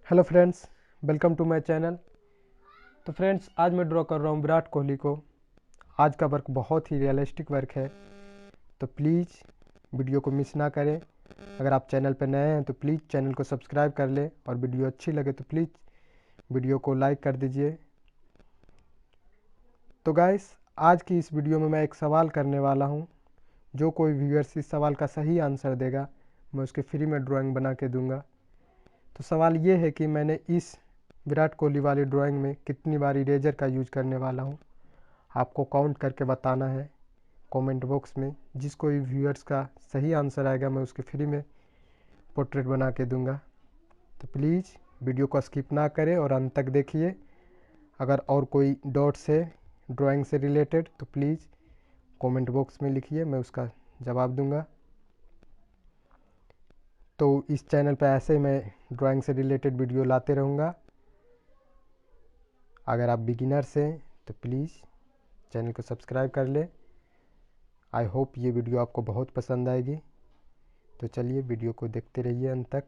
Hello friends, welcome to my channel. तो friends, आज मैं ड्रॉ कर रहा हूँ विराट कोहली को। आज का वर्क बहुत ही रियलिस्टिक वर्क है, तो प्लीज़ वीडियो को मिस ना करें। अगर आप चैनल पर नए हैं तो प्लीज़ चैनल को सब्सक्राइब कर लें, और वीडियो अच्छी लगे तो प्लीज़ वीडियो को लाइक कर दीजिए। तो गाइस, आज की इस वीडियो में मैं एक सवाल करने वाला हूँ। जो कोई व्यूअर्स इस सवाल का सही आंसर देगा, मैं उसके फ्री में ड्राइंग बना के दूँगा। तो सवाल ये है कि मैंने इस विराट कोहली वाली ड्राइंग में कितनी बार इरेजर का यूज करने वाला हूँ। आपको काउंट करके बताना है कमेंट बॉक्स में। जिसको भी व्यूअर्स का सही आंसर आएगा, मैं उसके फ्री में पोर्ट्रेट बना के दूंगा। तो प्लीज़ वीडियो को स्किप ना करें और अंत तक देखिए। अगर और कोई डॉट्स है ड्राइंग से रिलेटेड तो प्लीज़ कमेंट बॉक्स में लिखिए, मैं उसका जवाब दूंगा। तो इस चैनल पर ऐसे मैं ड्राइंग से रिलेटेड वीडियो लाते रहूँगा। अगर आप बिगिनर्स हैं तो प्लीज़ चैनल को सब्सक्राइब कर लें। आई होप ये वीडियो आपको बहुत पसंद आएगी। तो चलिए वीडियो को देखते रहिए अंत तक।